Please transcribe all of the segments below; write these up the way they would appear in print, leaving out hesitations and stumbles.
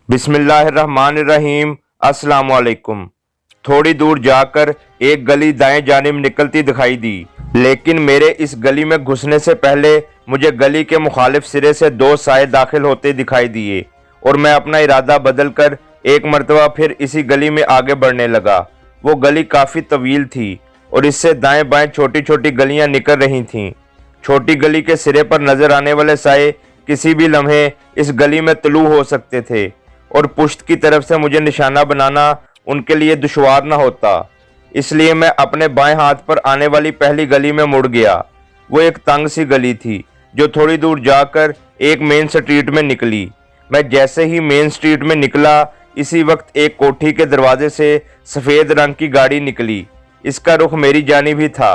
बिस्मिल्लाहिर्रहमानिर्रहीम। अस्सलाम वालेकुम। थोड़ी दूर जाकर एक गली दाएं जानिब निकलती दिखाई दी, लेकिन मेरे इस गली में घुसने से पहले मुझे गली के मुखालिफ सिरे से दो साए दाखिल होते दिखाई दिए और मैं अपना इरादा बदलकर एक मरतबा फिर इसी गली में आगे बढ़ने लगा। वो गली काफ़ी तवील थी और इससे दाएं बाएं छोटी छोटी गलियां निकल रही थीं। छोटी गली के सिरे पर नजर आने वाले साए किसी भी लम्हे इस गली में तलू हो सकते थे और पुश्त की तरफ से मुझे निशाना बनाना उनके लिए दुश्वार न होता। इसलिए मैं अपने बाएं हाथ पर आने वाली पहली गली में मुड़ गया। वो एक तंग सी गली थी जो थोड़ी दूर जाकर एक मेन स्ट्रीट में निकली। मैं जैसे ही मेन स्ट्रीट में निकला, इसी वक्त एक कोठी के दरवाजे से सफ़ेद रंग की गाड़ी निकली। इसका रुख मेरी जानिब ही था।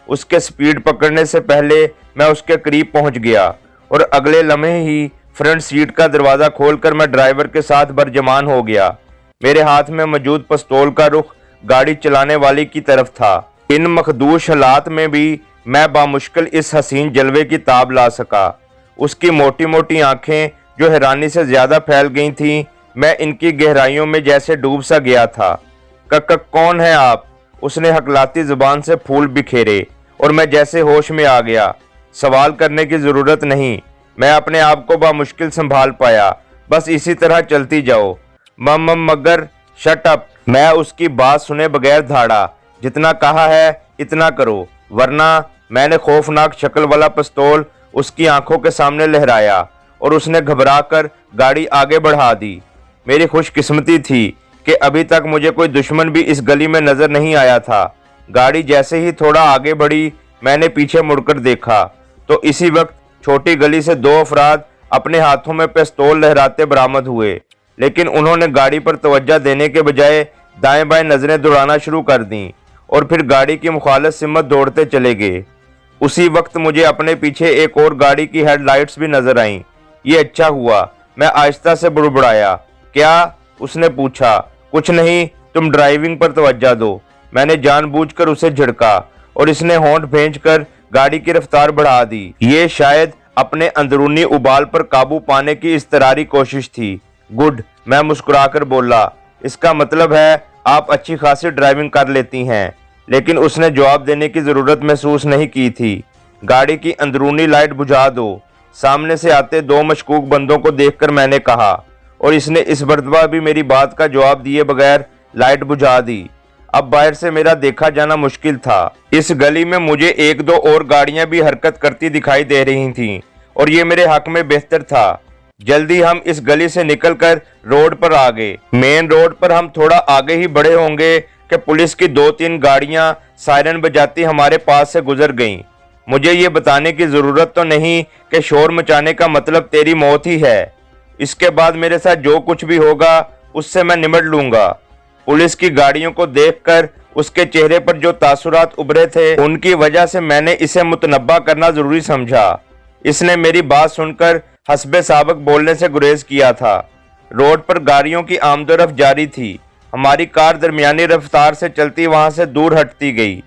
उसके स्पीड पकड़ने से पहले मैं उसके करीब पहुंच गया और अगले लम्हे ही फ्रंट सीट का दरवाज़ा खोलकर मैं ड्राइवर के साथ बरजमान हो गया। मेरे हाथ में मौजूद पिस्तौल का रुख गाड़ी चलाने वाली की तरफ था। इन मखदूश हालात में भी मैं बामुश्किल इस हसीन जलवे की ताब ला सका। उसकी मोटी मोटी आंखें जो हैरानी से ज़्यादा फैल गई थीं, मैं इनकी गहराइयों में जैसे डूब सा गया था। कौन है आप? उसने हकलाती जुबान से फूल बिखेरे और मैं जैसे होश में आ गया। सवाल करने की ज़रूरत नहीं, मैं अपने आप को बामुश्किल संभाल पाया। बस इसी तरह चलती जाओ। मगर शट अप। मैं उसकी बात सुने बगैर धाड़ा। जितना कहा है इतना करो, वरना। मैंने खौफनाक शक्ल वाला पिस्तौल उसकी आंखों के सामने लहराया और उसने घबराकर गाड़ी आगे बढ़ा दी। मेरी खुशकिस्मती थी कि अभी तक मुझे कोई दुश्मन भी इस गली में नजर नहीं आया था। गाड़ी जैसे ही थोड़ा आगे बढ़ी, मैंने पीछे मुड़कर देखा तो इसी वक्त छोटी गली से दो अफराद अपने हाथों में पिस्तौल लहराते बरामद हुए, लेकिन उन्होंने गाड़ी पर तवज्जो देने के बजाय दाएं बाएं नजरें दौड़ाना शुरू कर दी और फिर गाड़ी की मुखालिफ सिमत दौड़ते चले गए। उसी वक्त मुझे अपने पीछे एक और गाड़ी की हेडलाइट्स भी नजर आईं। ये अच्छा हुआ। मैं आहिस्ता से बुड़बुड़ाया। क्या? उसने पूछा। कुछ नहीं, तुम ड्राइविंग पर तवज्जो दो। मैंने जानबूझकर उसे झिड़का और इसने होंठ भींचकर गाड़ी की रफ्तार बढ़ा दी। ये शायद अपने अंदरूनी उबाल पर काबू पाने की इस्तरारी कोशिश थी। गुड, मैं मुस्कुराकर बोला। इसका मतलब है आप अच्छी खासी ड्राइविंग कर लेती हैं। लेकिन उसने जवाब देने की ज़रूरत महसूस नहीं की थी। गाड़ी की अंदरूनी लाइट बुझा दो, सामने से आते दो मशकूक बंदों को देखकर मैंने कहा, और इसने इस मर्तबा भी मेरी बात का जवाब दिए बगैर लाइट बुझा दी। अब बाहर से मेरा देखा जाना मुश्किल था। इस गली में मुझे एक दो और गाड़ियां भी हरकत करती दिखाई दे रही थीं और ये मेरे हक में बेहतर था। जल्दी हम इस गली से निकलकर रोड पर आ गए। मेन रोड पर हम थोड़ा आगे ही बढ़े होंगे कि पुलिस की दो तीन गाड़ियां सायरन बजाती हमारे पास से गुजर गईं। मुझे ये बताने की ज़रूरत तो नहीं कि शोर मचाने का मतलब तेरी मौत ही है। इसके बाद मेरे साथ जो कुछ भी होगा उससे मैं निमट लूंगा। पुलिस की गाड़ियों को देखकर उसके चेहरे पर जो तासुरात उभरे थे, उनकी वजह से मैंने इसे मुतनब्बा करना जरूरी समझा। इसने मेरी बात सुनकर हस्बे साबक बोलने से गुरेज किया था। रोड पर गाड़ियों की आमदोरफ्त जारी थी। हमारी कार दरमियानी रफ्तार से चलती वहां से दूर हटती गई।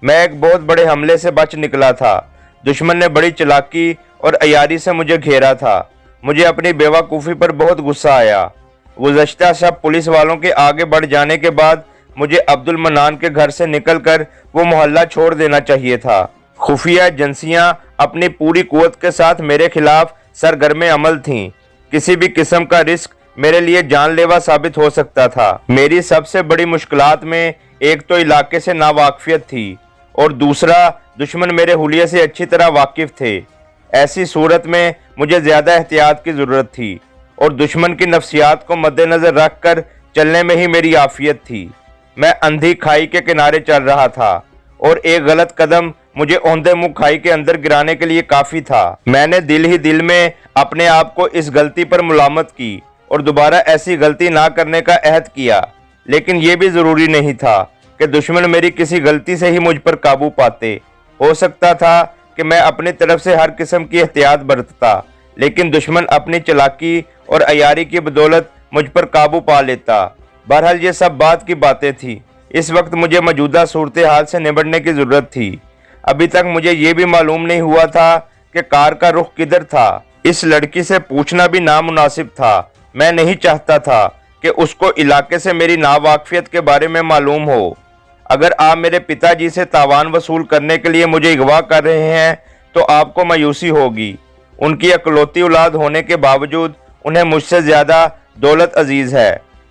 मैं एक बहुत बड़े हमले से बच निकला था। दुश्मन ने बड़ी चालाकी और अयारी से मुझे घेरा था। मुझे अपनी बेवकूफ़ी पर बहुत गुस्सा आया। गुज़श्ता शब पुलिस वालों के आगे बढ़ जाने के बाद मुझे अब्दुल मन्नान के घर से निकलकर वो मोहल्ला छोड़ देना चाहिए था। खुफिया एजेंसियां अपनी पूरी कुव्वत के साथ मेरे खिलाफ सरगर्म अमल थीं। किसी भी किस्म का रिस्क मेरे लिए जानलेवा साबित हो सकता था। मेरी सबसे बड़ी मुश्किलात में एक तो इलाके से नावाकिफियत थी और दूसरा दुश्मन मेरे हुलिये से अच्छी तरह वाकिफ थे। ऐसी सूरत में मुझे ज़्यादा एहतियात की ज़रूरत थी और दुश्मन की नफ्सियात को मद्देनज़र रख कर चलने में ही मेरी आफियत थी। मैं अंधी खाई के किनारे चल रहा था और एक गलत कदम मुझे औंधे मुँह खाई के अंदर गिराने के लिए काफ़ी था। मैंने दिल ही दिल में अपने आप को इस गलती पर मुलामत की और दोबारा ऐसी गलती ना करने का अहद किया। लेकिन यह भी ज़रूरी नहीं था कि दुश्मन मेरी किसी गलती से ही मुझ पर काबू पाते। हो सकता था कि मैं अपनी तरफ से हर किस्म की एहतियात बरतता, लेकिन दुश्मन अपनी चालाकी और अयारी की बदौलत मुझ पर काबू पा लेता। बहरहाल ये सब बात की बातें थी। इस वक्त मुझे मौजूदा सूरत हाल से निपटने की ज़रूरत थी। अभी तक मुझे ये भी मालूम नहीं हुआ था कि कार का रुख किधर था। इस लड़की से पूछना भी नामुनासिब था। मैं नहीं चाहता था कि उसको इलाके से मेरी नावाकिफियत के बारे में मालूम हो। अगर आप मेरे पिताजी से तावान वसूल करने के लिए मुझे अगवा कर रहे हैं तो आपको मायूसी होगी। उनकी इकलौती औलाद होने के बावजूद उन्हें मुझसे ज़्यादा दौलत अजीज़ है।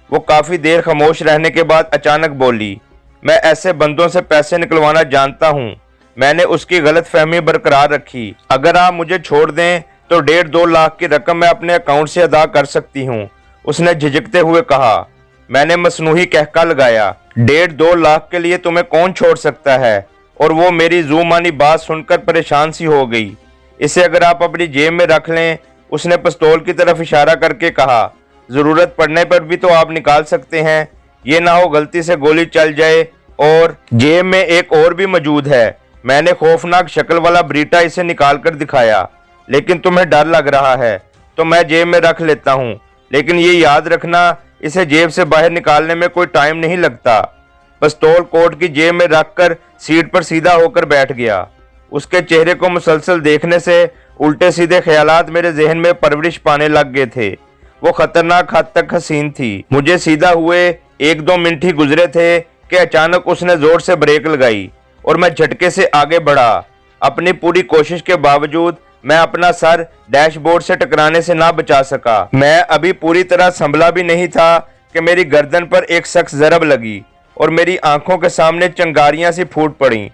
वो काफ़ी देर खामोश रहने के बाद अचानक बोली, मैं ऐसे बंदों से पैसे निकलवाना जानता हूँ। मैंने उसकी गलत फहमी बरकरार रखी। अगर आप मुझे छोड़ दें तो 1.5-2 लाख की रकम मैं अपने अकाउंट से अदा कर सकती हूँ, उसने झिझकते हुए कहा। मैंने मसनूही कहका लगाया, 1.5-2 लाख के लिए तुम्हें कौन छोड़ सकता है? और वो मेरी ज़ूमानी बात सुनकर परेशान सी हो गई। इसे अगर आप अपनी जेब में रख लें, उसने पिस्तौल की तरफ इशारा करके कहा। ज़रूरत पड़ने पर भी तो आप निकाल सकते हैं, ये ना हो गलती से गोली चल जाए। और जेब में एक और भी मौजूद है। मैंने खौफनाक शक्ल वाला ब्रीटा इसे निकाल कर दिखाया। लेकिन तुम्हें डर लग रहा है तो मैं जेब में रख लेता हूँ, लेकिन ये याद रखना, इसे जेब से बाहर निकालने में कोई टाइम नहीं लगता। पिस्तौल कोट की जेब में रखकर सीट पर सीधा होकर बैठ गया। उसके चेहरे को मुसलसल देखने से उल्टे सीधे ख्यालात मेरे जहन में परवरिश पाने लग गए थे। वो खतरनाक हद तक हसीन थी। मुझे सीधा हुए 1-2 मिनट ही गुजरे थे कि अचानक उसने जोर से ब्रेक लगाई और मैं झटके से आगे बढ़ा। अपनी पूरी कोशिश के बावजूद मैं अपना सर डैशबोर्ड से टकराने से ना बचा सका। मैं अभी पूरी तरह संभला भी नहीं था कि मेरी गर्दन पर एक सख्त ज़रब लगी और मेरी आंखों के सामने चिंगारियां सी फूट पड़ी।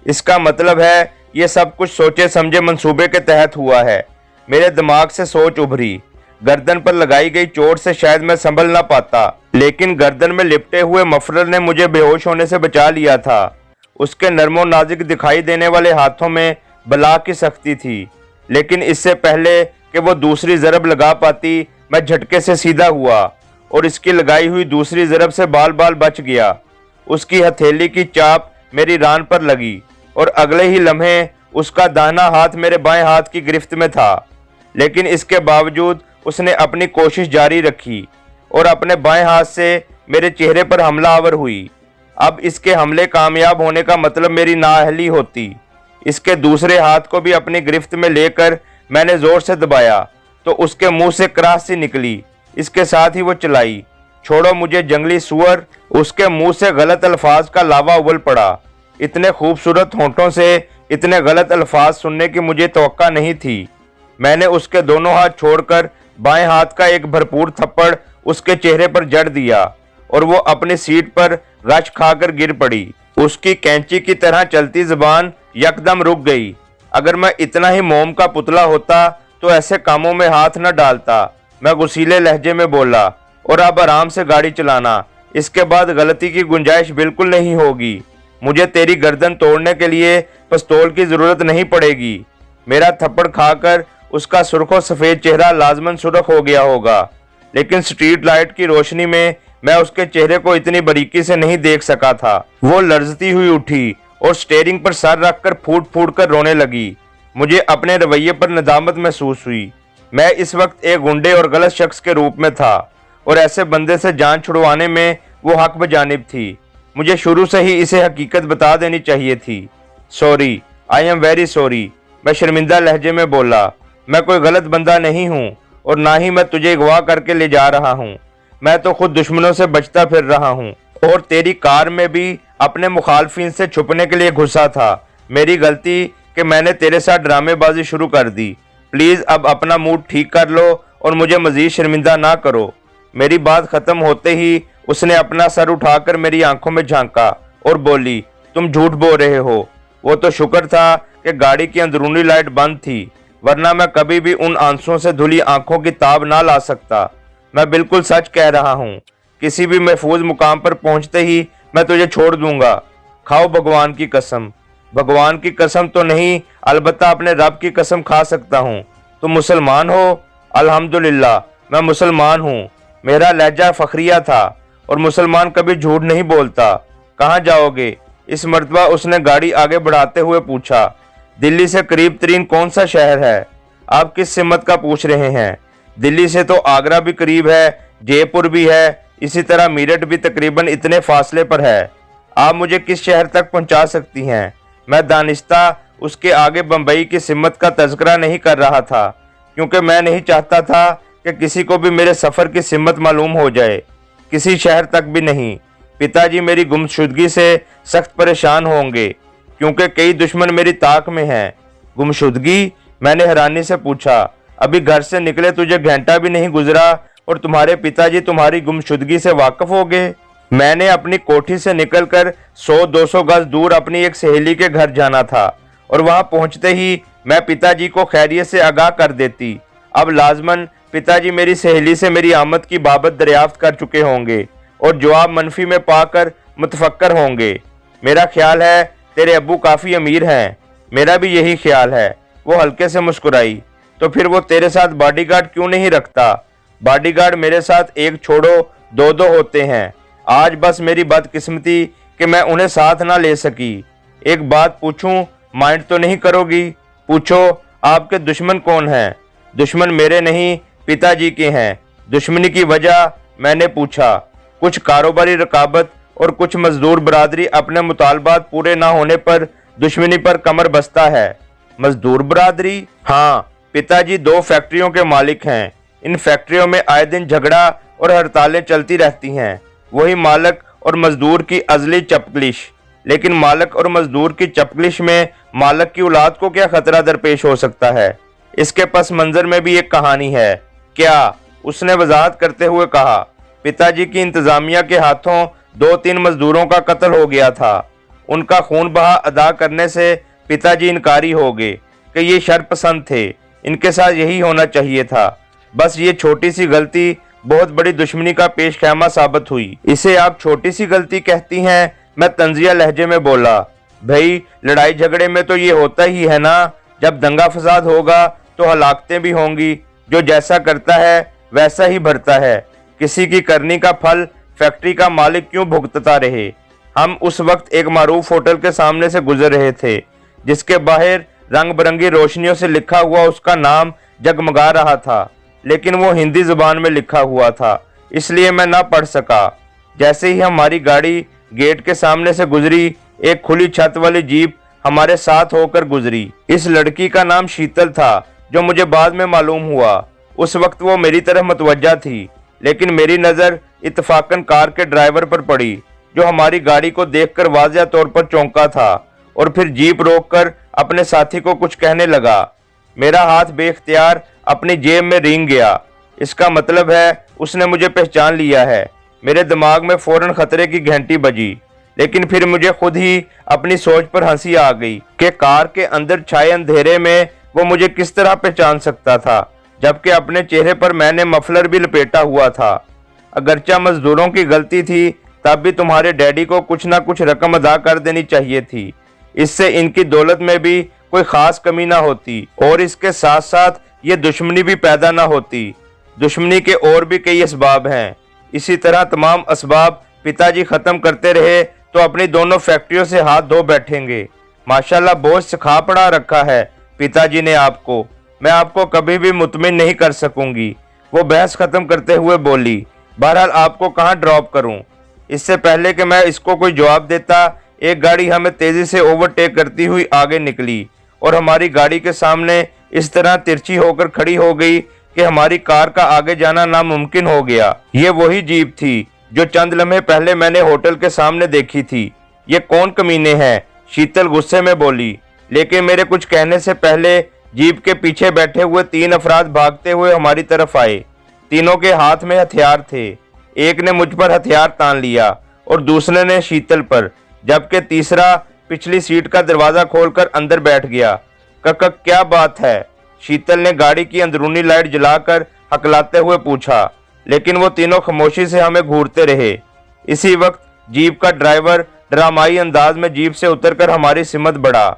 इसका मतलब है ये सब कुछ सोचे समझे मंसूबे के तहत हुआ है। मेरे दिमाग से सोच उभरी। गर्दन पर लगाई गई चोट से शायद मैं संभल ना पाता, लेकिन गर्दन में लिपटे हुए मफलर ने मुझे बेहोश होने से बचा लिया था। उसके नरमो नाजुक दिखाई देने वाले हाथों में बला की सख्ती थी, लेकिन इससे पहले कि वो दूसरी ज़रब लगा पाती, मैं झटके से सीधा हुआ और इसकी लगाई हुई दूसरी ज़रब से बाल बाल बच गया। उसकी हथेली की चाप मेरी रान पर लगी और अगले ही लम्हे उसका दाहिना हाथ मेरे बाएं हाथ की गिरफ्त में था। लेकिन इसके बावजूद उसने अपनी कोशिश जारी रखी और अपने बाएं हाथ से मेरे चेहरे पर हमला आवर हुई। अब इसके हमले कामयाब होने का मतलब मेरी नाअहली होती। इसके दूसरे हाथ को भी अपनी गिरफ्त में लेकर मैंने जोर से दबाया तो उसके मुंह से क्रास सी निकली। इसके साथ ही वो चिल्लाई, छोड़ो मुझे जंगली सुअर। उसके मुंह से गलत अल्फाज का लावा उबल पड़ा। इतने खूबसूरत होंठों से इतने गलत अल्फाज सुनने की मुझे तवक्का नहीं थी। मैंने उसके दोनों हाथ छोड़कर बाएं हाथ का एक भरपूर थप्पड़ उसके चेहरे पर जड़ दिया और वो अपनी सीट पर गश खाकर गिर पड़ी। उसकी कैंची की तरह चलती जुबान यकदम रुक गई। अगर मैं इतना ही मोम का पुतला होता तो ऐसे कामों में हाथ न डालता। मैं गुस्सीले लहजे में बोला, और अब आराम से गाड़ी चलाना, इसके बाद गलती की गुंजाइश बिल्कुल नहीं होगी। मुझे तेरी गर्दन तोड़ने के लिए पिस्तौल की जरूरत नहीं पड़ेगी। मेरा थप्पड़ खाकर उसका सुर्खो सफेद चेहरा लाजमन सुर्ख हो गया होगा, लेकिन स्ट्रीट लाइट की रोशनी में मैं उसके चेहरे को इतनी बारीकी से नहीं देख सका था। वो लर्जती हुई उठी और स्टीयरिंग पर सर रखकर फूट फूट कर रोने लगी। मुझे अपने रवैये पर नदामत महसूस हुई। मैं इस वक्त एक गुंडे और गलत शख्स के रूप में था और ऐसे बंदे से जान छुड़वाने में वो हक बजानिब थी। मुझे शुरू से ही इसे हकीकत बता देनी चाहिए थी। Sorry, I am very sorry, मैं शर्मिंदा लहजे में बोला। मैं कोई गलत बंदा नहीं हूँ और ना ही मैं तुझे अगवा करके ले जा रहा हूँ। मैं तो खुद दुश्मनों से बचता फिर रहा हूँ और तेरी कार में भी अपने मुखालफिन से छुपने के लिए घुसा था। मेरी गलती कि मैंने तेरे साथ ड्रामेबाजी शुरू कर दी। प्लीज़ अब अपना मूड ठीक कर लो और मुझे मज़ीद शर्मिंदा ना करो। मेरी बात ख़त्म होते ही उसने अपना सर उठाकर मेरी आंखों में झांका और बोली, तुम झूठ बोल रहे हो। वो तो शुक्र था कि गाड़ी की अंदरूनी लाइट बंद थी, वरना मैं कभी भी उन आंसुओं से धुली आंखों की ताब ना ला सकता। मैं बिल्कुल सच कह रहा हूँ। किसी भी महफूज मुकाम पर पहुँचते ही मैं तुझे छोड़ दूंगा। खाओ भगवान की कसम। भगवान की कसम तो नहीं, अलबत्ता अपने रब की कसम खा सकता हूँ। तुम मुसलमान हो? अल्हम्दुलिल्लाह, मैं मुसलमान हूँ। मेरा लहजा फखरिया था और मुसलमान कभी झूठ नहीं बोलता। कहाँ जाओगे? इस मर्तबा उसने गाड़ी आगे बढ़ाते हुए पूछा। दिल्ली से करीब तरीन कौन सा शहर है? आप किस सिमत का पूछ रहे हैं? दिल्ली से तो आगरा भी करीब है, जयपुर भी है, इसी तरह मीरठ भी तकरीबन इतने फासले पर है। आप मुझे किस शहर तक पहुंचा सकती हैं? मैं दानिस्ता उसके आगे बम्बई की सिमत का तज़किरा नहीं कर रहा था, क्योंकि मैं नहीं चाहता था कि किसी को भी मेरे सफ़र की सिमत मालूम हो जाए, किसी शहर तक भी नहीं। पिताजी मेरी गुमशुदगी से सख्त परेशान होंगे क्योंकि कई दुश्मन मेरी ताक में हैं। गुमशुदगी? मैंने हैरानी से पूछा। अभी घर से निकले तुझे घंटा भी नहीं गुजरा और तुम्हारे पिताजी तुम्हारी गुमशुदगी से वाकिफ हो गए? मैंने अपनी कोठी से निकलकर 100-200 गज दूर अपनी एक सहेली के घर जाना था और वहां पहुंचते ही मैं पिताजी को खैरियत से आगाह कर देती। अब लाजमन पिताजी मेरी सहेली से मेरी आमद की बाबत दरियाफ्त कर चुके होंगे और जवाब मनफी में पाकर मुतफक्कर होंगे। मेरा ख्याल है तेरे अब्बू काफ़ी अमीर हैं। मेरा भी यही ख्याल है। वो हल्के से मुस्कुराई। तो फिर वो तेरे साथ बॉडीगार्ड क्यों नहीं रखता? बॉडीगार्ड मेरे साथ एक छोड़ो 2-2 होते हैं। आज बस मेरी बदकिस्मती कि मैं उन्हें साथ ना ले सकी। एक बात पूछूं, माइंड तो नहीं करोगी? पूछो, आपके दुश्मन कौन हैं? दुश्मन मेरे नहीं, पिताजी के हैं। दुश्मनी की वजह? मैंने पूछा। कुछ कारोबारी रकाबत और कुछ मजदूर बरादरी अपने मुतालबात पूरे ना होने पर दुश्मनी पर कमर बस्ता है। मजदूर बरादरी? हाँ, पिताजी 2 फैक्ट्रियों के मालिक हैं। इन फैक्ट्रियों में आए दिन झगड़ा और हड़तालें चलती रहती हैं। वही मालिक और मजदूर की अजली चपकलिश। लेकिन मालिक और मजदूर की चपकलिश में मालिक की औलाद को क्या खतरा दरपेश हो सकता है? इसके पस मंजर में भी एक कहानी है। क्या? उसने वजाहत करते हुए कहा। पिताजी की इंतजामिया के हाथों 2-3 मजदूरों का कत्ल हो गया था। उनका खून बहा अदा करने से पिताजी इनकारी हो गए कि ये शरपसंद थे, इनके साथ यही होना चाहिए था। बस ये छोटी सी गलती बहुत बड़ी दुश्मनी का पेश खैमा साबित हुई। इसे आप छोटी सी गलती कहती हैं? मैं तंजिया लहजे में बोला। भाई, लड़ाई झगड़े में तो ये होता ही है ना। जब दंगा फसाद होगा तो हलाकतें भी होंगी। जो जैसा करता है वैसा ही भरता है। किसी की करनी का फल फैक्ट्री का मालिक क्यों भुगतता रहे? हम उस वक्त एक मारूफ होटल के सामने से गुजर रहे थे जिसके बाहर रंग बिरंगी रोशनियों से लिखा हुआ उसका नाम जगमगा रहा था, लेकिन वो हिंदी जुबान में लिखा हुआ था, इसलिए मैं ना पढ़ सका। जैसे ही हमारी गाड़ी गेट के सामने से गुजरी, एक खुली छत वाली जीप हमारे साथ होकर गुजरी। इस लड़की का नाम शीतल था, जो मुझे बाद में मालूम हुआ। उस वक्त वो मेरी तरफ मुतवज्जा थी, लेकिन मेरी नज़र इत्तफाकन कार के ड्राइवर पर पड़ी, जो हमारी गाड़ी को देखकर वाज़िह तौर पर चौंका था और फिर जीप रोककर अपने साथी को कुछ कहने लगा। मेरा हाथ बेख्तियार अपनी जेब में रेंग गया। इसका मतलब है उसने मुझे पहचान लिया है। मेरे दिमाग में फौरन खतरे की घंटी बजी, लेकिन फिर मुझे खुद ही अपनी सोच पर हंसी आ गई कि कार के अंदर छाए अंधेरे में वो मुझे किस तरह पहचान सकता था, जबकि अपने चेहरे पर मैंने मफलर भी लपेटा हुआ था। अगरचा मजदूरों की गलती थी, तब भी तुम्हारे डैडी को कुछ ना कुछ रकम अदा कर देनी चाहिए थी। इससे इनकी दौलत में भी कोई खास कमी ना होती और इसके साथ साथ ये दुश्मनी भी पैदा ना होती। दुश्मनी के और भी कई असबाब हैं। इसी तरह तमाम असबाब पिताजी ख़त्म करते रहे तो अपनी दोनों फैक्ट्रियों से हाथ धो बैठेंगे। माशाल्लाह बोझ सिखा पड़ा रखा है पिताजी ने आपको। मैं आपको कभी भी मुतमिन नहीं कर सकूंगी। वो बहस ख़त्म करते हुए बोली। बहरहाल आपको कहाँ ड्रॉप करूं? इससे पहले कि मैं इसको कोई जवाब देता, एक गाड़ी हमें तेज़ी से ओवरटेक करती हुई आगे निकली और हमारी गाड़ी के सामने इस तरह तिरछी होकर खड़ी हो गई कि हमारी कार का आगे जाना नामुमकिन हो गया। ये वही जीप थी जो चंद लम्हे पहले मैंने होटल के सामने देखी थी। ये कौन कमीने हैं? शीतल गुस्से में बोली। लेकिन मेरे कुछ कहने से पहले जीप के पीछे बैठे हुए 3 अफराद भागते हुए हमारी तरफ आए। तीनों के हाथ में हथियार थे। एक ने मुझ पर हथियार तान लिया और दूसरे ने शीतल पर, जबकि तीसरा पिछली सीट का दरवाज़ा खोलकर अंदर बैठ गया। कक्का क्या बात है? शीतल ने गाड़ी की अंदरूनी लाइट जलाकर हकलाते हुए पूछा, लेकिन वो तीनों खामोशी से हमें घूरते रहे। इसी वक्त जीप का ड्राइवर ड्रामाई अंदाज में जीप से उतरकर हमारी सिमत बढ़ा।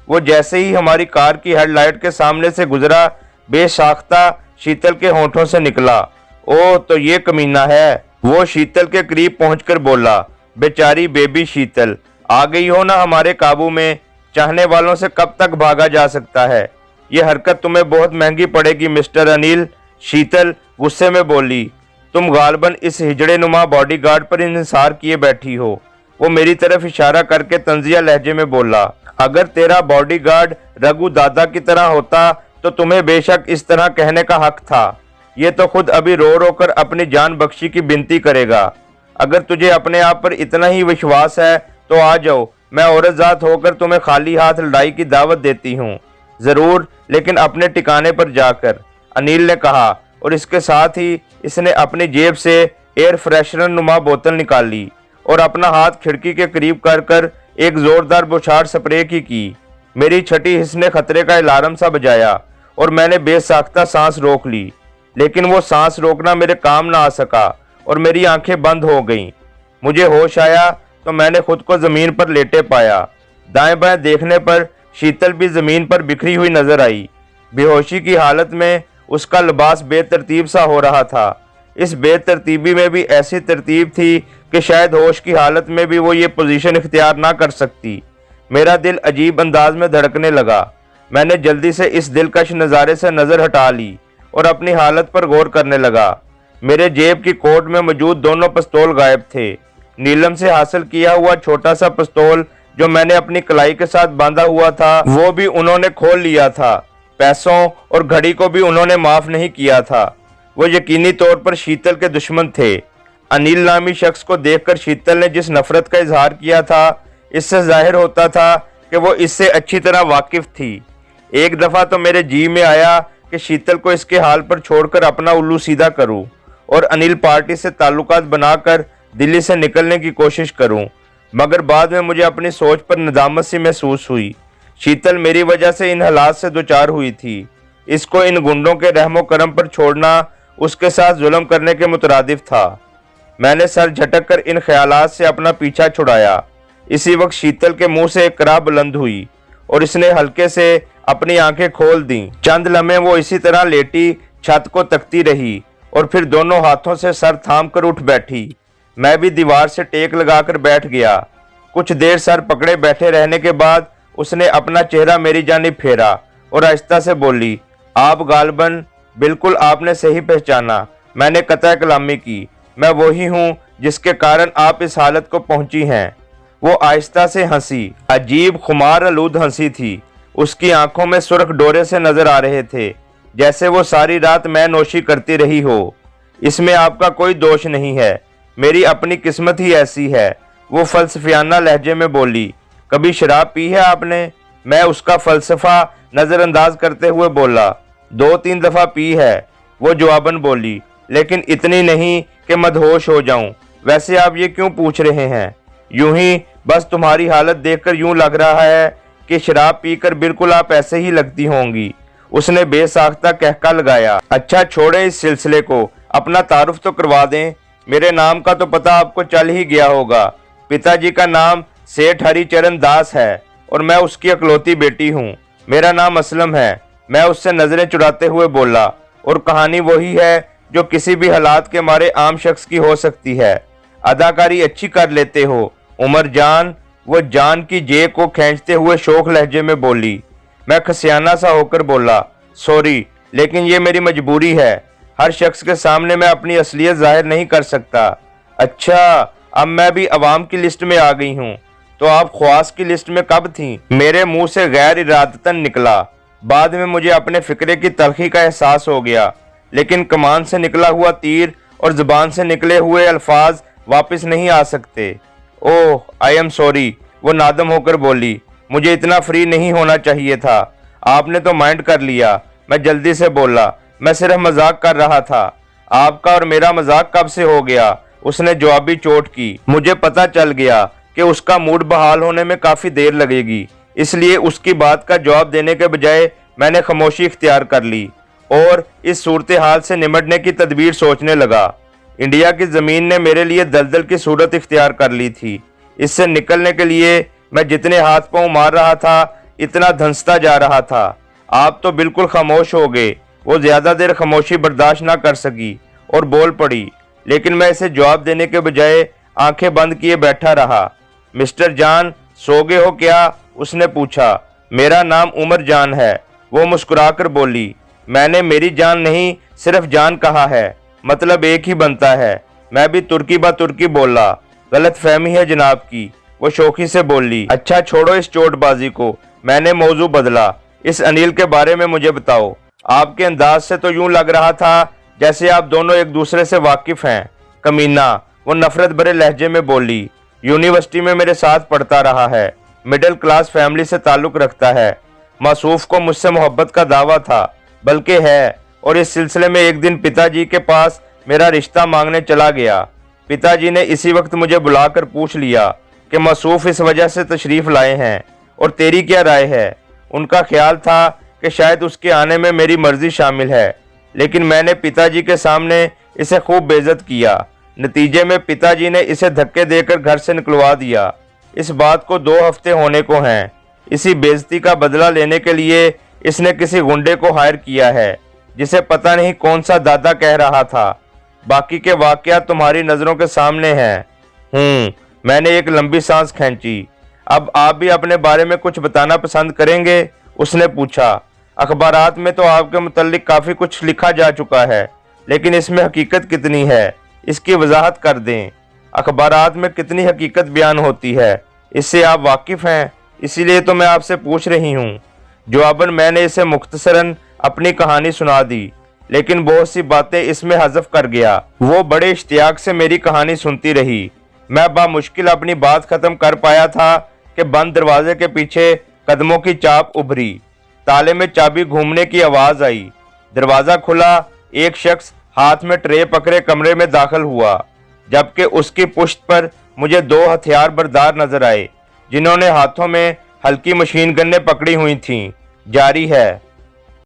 वो जैसे ही हमारी कार की हेडलाइट के सामने से गुजरा, बेसाख्ता शीतल के होंठों से निकला, ओ तो ये कमीना है। वो शीतल के करीब पहुंचकर बोला, बेचारी बेबी शीतल, आ गई हो ना हमारे काबू में। चाहने वालों से कब तक भागा जा सकता है? ये हरकत तुम्हें बहुत महंगी पड़ेगी मिस्टर अनिल। शीतल गुस्से में बोली। तुम गालबन इस हिजड़े नुमा बॉडीगार्ड पर इंसार किए बैठी हो। वो मेरी तरफ इशारा करके तंजिया लहजे में बोला, अगर तेरा बॉडीगार्ड रघु दादा की तरह होता तो तुम्हें बेशक इस तरह कहने का हक था, ये तो खुद अभी रो रो कर अपनी जान बख्शी की विनती करेगा। अगर तुझे अपने आप पर इतना ही विश्वास है तो आ जाओ, मैं औरत जात होकर तुम्हें खाली हाथ लड़ाई की दावत देती हूँ। जरूर, लेकिन अपने ठिकाने पर जाकर, अनिल ने कहा, और इसके साथ ही इसने अपनी जेब से एयर फ्रेशनर नुमा बोतल निकाली और अपना हाथ खिड़की के करीब कर एक जोरदार बौछार स्प्रे की। मेरी छठी हिस्स ने खतरे का अलार्म सा बजाया और मैंने बेसाख्ता सांस रोक ली, लेकिन वो सांस रोकना मेरे काम ना आ सका और मेरी आंखें बंद हो गईं। मुझे होश आया तो मैंने खुद को जमीन पर लेटे पाया। दाएं बाएं देखने पर शीतल भी जमीन पर बिखरी हुई नजर आई। बेहोशी की हालत में उसका लिबास बेतरतीब सा हो रहा था। इस बेतरतीबी में भी ऐसी तरतीब थी कि शायद होश की हालत में भी वो ये पोजीशन इख्तियार ना कर सकती। मेरा दिल अजीब अंदाज में धड़कने लगा। मैंने जल्दी से इस दिलकश नज़ारे से नज़र हटा ली और अपनी हालत पर गौर करने लगा। मेरे जेब की कोट में मौजूद दोनों पिस्तौल गायब थे। नीलम से हासिल किया हुआ छोटा सा पिस्तौल जो मैंने अपनी कलाई के साथ बांधा हुआ था, वो भी उन्होंने खोल लिया था। पैसों और घड़ी को भी उन्होंने माफ नहीं किया था। वो यकीनी तौर पर शीतल के दुश्मन थे। अनिल नामी शख्स को देखकर शीतल ने जिस नफरत का इजहार किया था, इससे जाहिर होता था कि वो इससे अच्छी तरह वाकिफ थी। एक दफा तो मेरे जी में आया कि शीतल को इसके हाल पर छोड़कर अपना उल्लू सीधा करूं और अनिल पार्टी से ताल्लुकात बनाकर दिल्ली से निकलने की कोशिश करूं, मगर बाद में मुझे अपनी सोच पर नदामत सी महसूस हुई। शीतल मेरी वजह से इन हालात से दुचार हुई थी। इसको इन गुंडों के रहमो करम पर छोड़ना उसके साथ जुल्म करने के मुतरादिफ था। मैंने सर झटक कर इन ख्यालात से अपना पीछा छुड़ाया। इसी वक्त शीतल के मुंह से एक करा बुलंद हुई और इसने हल्के से अपनी आंखें खोल दी। चंद लम्हे वो इसी तरह लेटी छत को तकती रही और फिर दोनों हाथों से सर थाम कर उठ बैठी। मैं भी दीवार से टेक लगाकर बैठ गया। कुछ देर सर पकड़े बैठे रहने के बाद उसने अपना चेहरा मेरी जानिब फेरा और आहिस्ता से बोली, आप गालबन बिल्कुल आपने सही पहचाना। मैंने कतई कलामी की। मैं वही हूँ जिसके कारण आप इस हालत को पहुंची हैं। वो आहिस्ता से हंसी। अजीब खुमार आलूद हंसी थी। उसकी आंखों में सुर्ख डोरे से नजर आ रहे थे, जैसे वो सारी रात मैं नोशी करती रही हो। इसमें आपका कोई दोष नहीं है, मेरी अपनी किस्मत ही ऐसी है। वो फलसफियाना लहजे में बोली, कभी शराब पी है आपने? मैं उसका फलसफा नजरअंदाज करते हुए बोला, 2-3 दफा पी है। वो जवाबन बोली, लेकिन इतनी नहीं कि मदहोश हो जाऊं। वैसे आप ये क्यों पूछ रहे हैं? यूं ही, बस तुम्हारी हालत देखकर यूं लग रहा है कि शराब पीकर बिल्कुल आप ऐसे ही लगती होंगी। उसने बेसाख्ता कहका लगाया। अच्छा छोड़े इस सिलसिले को, अपना तारुफ तो करवा दें। मेरे नाम का तो पता आपको चल ही गया होगा। पिताजी का नाम सेठ हरिचरण दास है और मैं उसकी अकलौती बेटी हूँ। मेरा नाम असलम है। मैं उससे नजरें चुराते हुए बोला, और कहानी वही है जो किसी भी हालात के मारे आम शख्स की हो सकती है। अदाकारी अच्छी कर लेते हो उमर जान। वो जान की जेब को खींचते हुए शोक लहजे में बोली। मैं खसियाना सा होकर बोला, सॉरी, लेकिन ये मेरी मजबूरी है। हर शख्स के सामने मैं अपनी असलियत जाहिर नहीं कर सकता। अच्छा, अब मैं भी अवाम की लिस्ट में आ गई हूँ। तो आप ख्वास की लिस्ट में कब थी? मेरे मुंह से गैर इरादतन निकला। बाद में मुझे अपने फिक्रे की तलखी का एहसास हो गया, लेकिन कमान से निकला हुआ तीर और जुबान से निकले हुए अल्फाज वापस नहीं आ सकते। ओह, आई एम सॉरी। वो नादम होकर बोली, मुझे इतना फ्री नहीं होना चाहिए था। आपने तो माइंड कर लिया। मैं जल्दी से बोला, मैं सिर्फ मजाक कर रहा था। आपका और मेरा मजाक कब से हो गया? उसने जवाबी चोट की। मुझे पता चल गया कि उसका मूड बहाल होने में काफी देर लगेगी, इसलिए उसकी बात का जवाब देने के बजाय मैंने खामोशी इख्तियार कर ली और इस सूरत हाल से निमटने की तदबीर सोचने लगा। इंडिया की ज़मीन ने मेरे लिए दलदल की सूरत इख्तियार कर ली थी। इससे निकलने के लिए मैं जितने हाथ पांव मार रहा था, इतना धंसता जा रहा था। आप तो बिल्कुल खामोश हो गए। वो ज़्यादा देर खामोशी बर्दाश्त ना कर सकी और बोल पड़ी, लेकिन मैं इसे जवाब देने के बजाय आंखें बंद किए बैठा रहा। मिस्टर जान, सो गए हो क्या? उसने पूछा। मेरा उमर उमर जान है। वो मुस्कुराकर बोली। मैंने मेरी जान नहीं, सिर्फ जान कहा है, मतलब एक ही बनता है। मैं भी तुर्की बा तुर्की बोला। गलत फहमी है जनाब की। वो शौकी से बोली। अच्छा छोड़ो इस चोटबाजी को। मैंने मौजू बदला। इस अनिल के बारे में मुझे बताओ। आपके अंदाज से तो यूं लग रहा था जैसे आप दोनों एक दूसरे से वाकिफ हैं। कमीना, वो नफरत भरे लहजे में बोली। यूनिवर्सिटी में मेरे साथ पढ़ता रहा है, मिडिल क्लास फैमिली से ताल्लुक़ रखता है। मासूफ को मुझसे मोहब्बत का दावा था, बल्कि है, और इस सिलसिले में एक दिन पिताजी के पास मेरा रिश्ता मांगने चला गया। पिताजी ने इसी वक्त मुझे बुलाकर पूछ लिया कि मासूफ इस वजह से तशरीफ़ लाए हैं और तेरी क्या राय है। उनका ख्याल था कि शायद उसके आने में मेरी मर्जी शामिल है, लेकिन मैंने पिताजी के सामने इसे खूब बेइज्जत किया। नतीजे में पिताजी ने इसे धक्के देकर घर से निकलवा दिया। इस बात को 2 हफ्ते होने को हैं। इसी बेइज्जती का बदला लेने के लिए इसने किसी गुंडे को हायर किया है, जिसे पता नहीं कौन सा दादा कह रहा था। बाकी के वाक़यात तुम्हारी नज़रों के सामने हैं। मैंने एक लंबी सांस खींची। अब आप भी अपने बारे में कुछ बताना पसंद करेंगे? उसने पूछा। अखबारात में तो आपके मुतल्लिक काफ़ी कुछ लिखा जा चुका है, लेकिन इसमें हकीकत कितनी है, इसकी वजाहत कर दें। अखबारात में कितनी हकीकत बयान होती है, इससे आप वाकिफ़ हैं, इसीलिए तो मैं आपसे पूछ रही हूँ। जवाबन मैंने इसे मुख्तसरन अपनी कहानी सुना दी, लेकिन बहुत सी बातें इसमें हज़फ कर गया। वो बड़े इश्तियाक से मेरी कहानी सुनती रही। मैं बामुश्किल अपनी बात ख़त्म कर पाया था कि बंद दरवाजे के पीछे कदमों की चाप उभरी। ताले में चाबी घूमने की आवाज़ आई। दरवाज़ा खुला। एक शख्स हाथ में ट्रे पकड़े कमरे में दाखिल हुआ, जबकि उसकी पुश्त पर मुझे 2 हथियार बरदार नजर आए, जिन्होंने हाथों में हल्की मशीन गन्नें पकड़ी हुई थीं। जारी है।